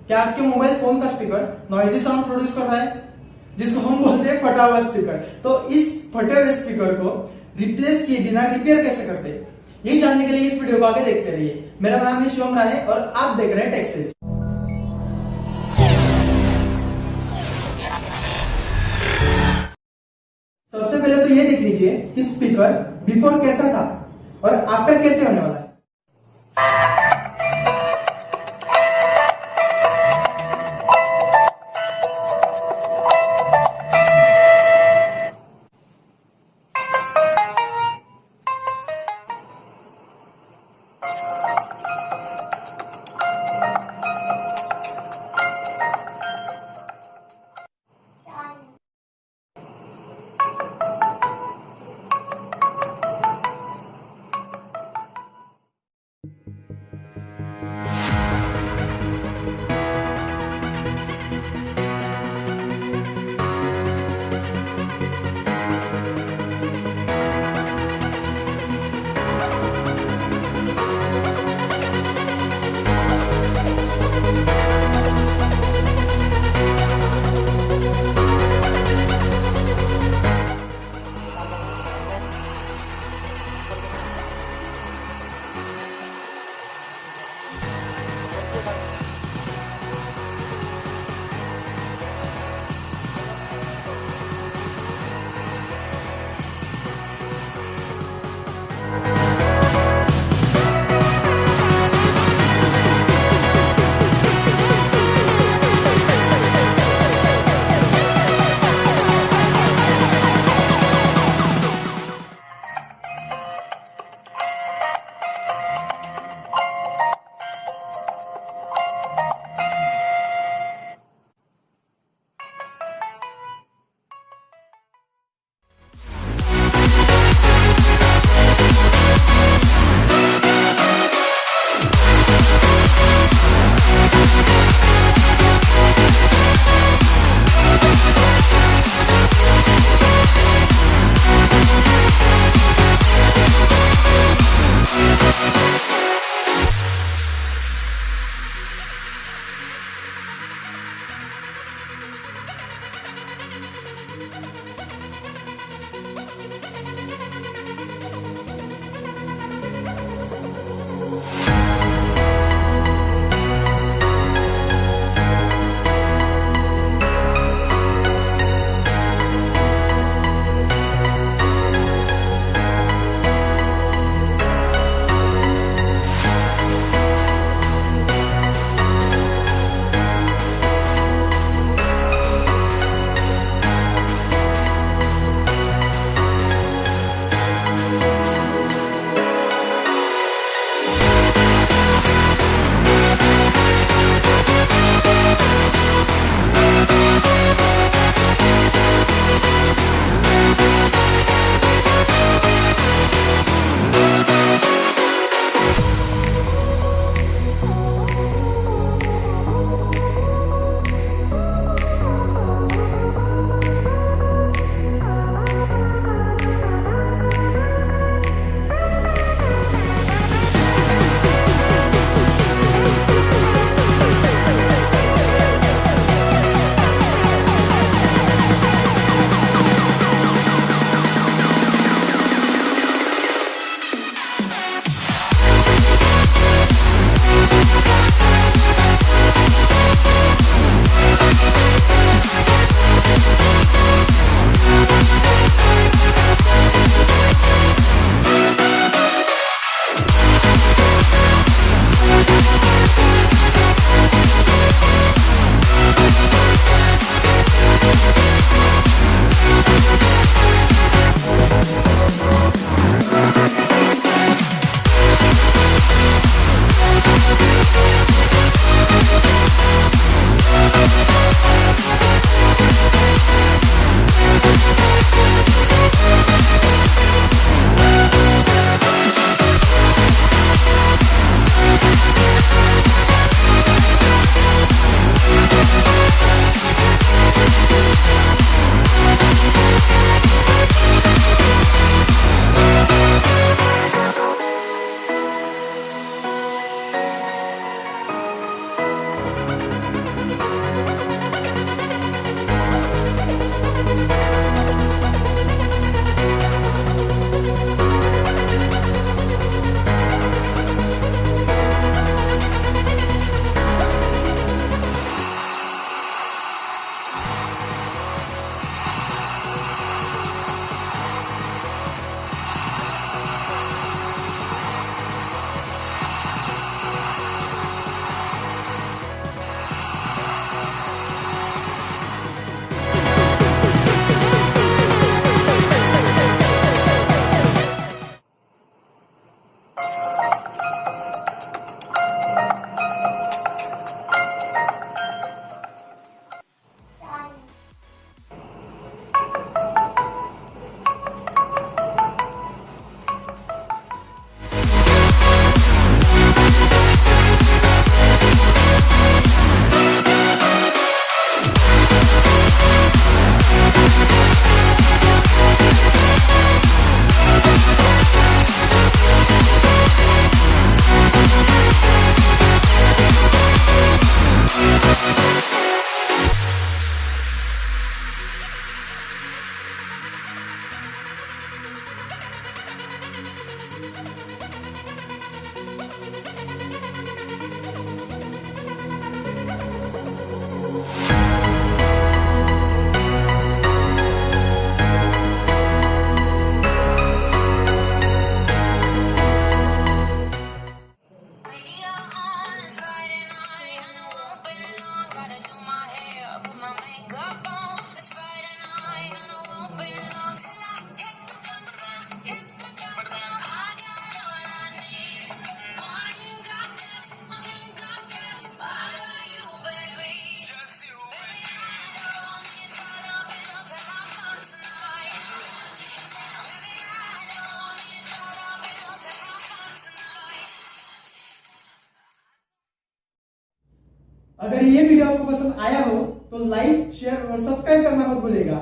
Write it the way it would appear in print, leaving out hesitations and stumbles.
क्या आपके mobile phone का स्पीकर नॉइजी साउंड प्रोड्यूस कर रहा है, जिसको हम बोलते हैं फटा हुआ स्पीकर। तो इस फटे हुए स्पीकर को रिप्लेस किए बिना रिपेयर कैसे करते हैं, ये जानने के लिए इस वीडियो को आगे देखते रहिए। मेरा नाम है शिवम राय और आप देख रहे हैं टेक्सेज। सबसे पहले तो ये देख लीजिए कि स्पीकर बिफोर कैसा था और आफ्टर कैसे होने वाला है। अगर ये वीडियो आपको पसंद आया हो तो लाइक, शेयर और सब्सक्राइब करना मत भूलिएगा।